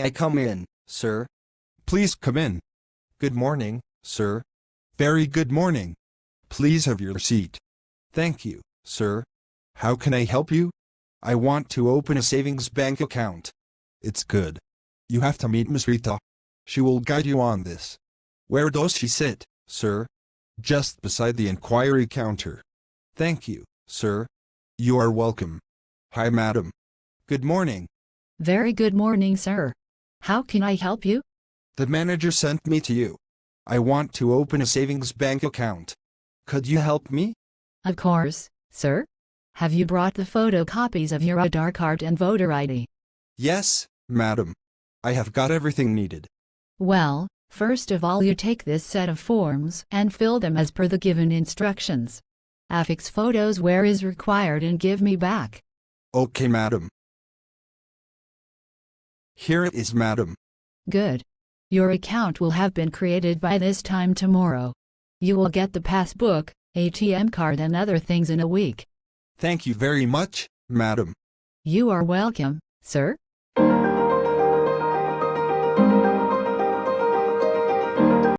I come in, sir? Please come in. Good morning, sir. Very good morning. Please have your seat. Thank you, sir. How can I help you? I want to open a savings bank account. It's good. You have to meet Miss Rita. She will guide you on this. Where does she sit, sir? Just beside the inquiry counter. Thank you, sir. You are welcome. Hi, madam. Good morning. Very good morning, sir. How can I help you? The manager sent me to you. I want to open a savings bank account. Could you help me? Of course, sir. Have you brought the photocopies of your Aadhaar card and voter ID? Yes, madam. I have got everything needed. Well, first of all you take this set of forms and fill them as per the given instructions. Affix photos where is required and give me back. Okay, madam. Here it is, madam. Good. Your account will have been created by this time tomorrow. You will get the passbook, ATM card and other things in a week. Thank you very much, madam. You are welcome, sir.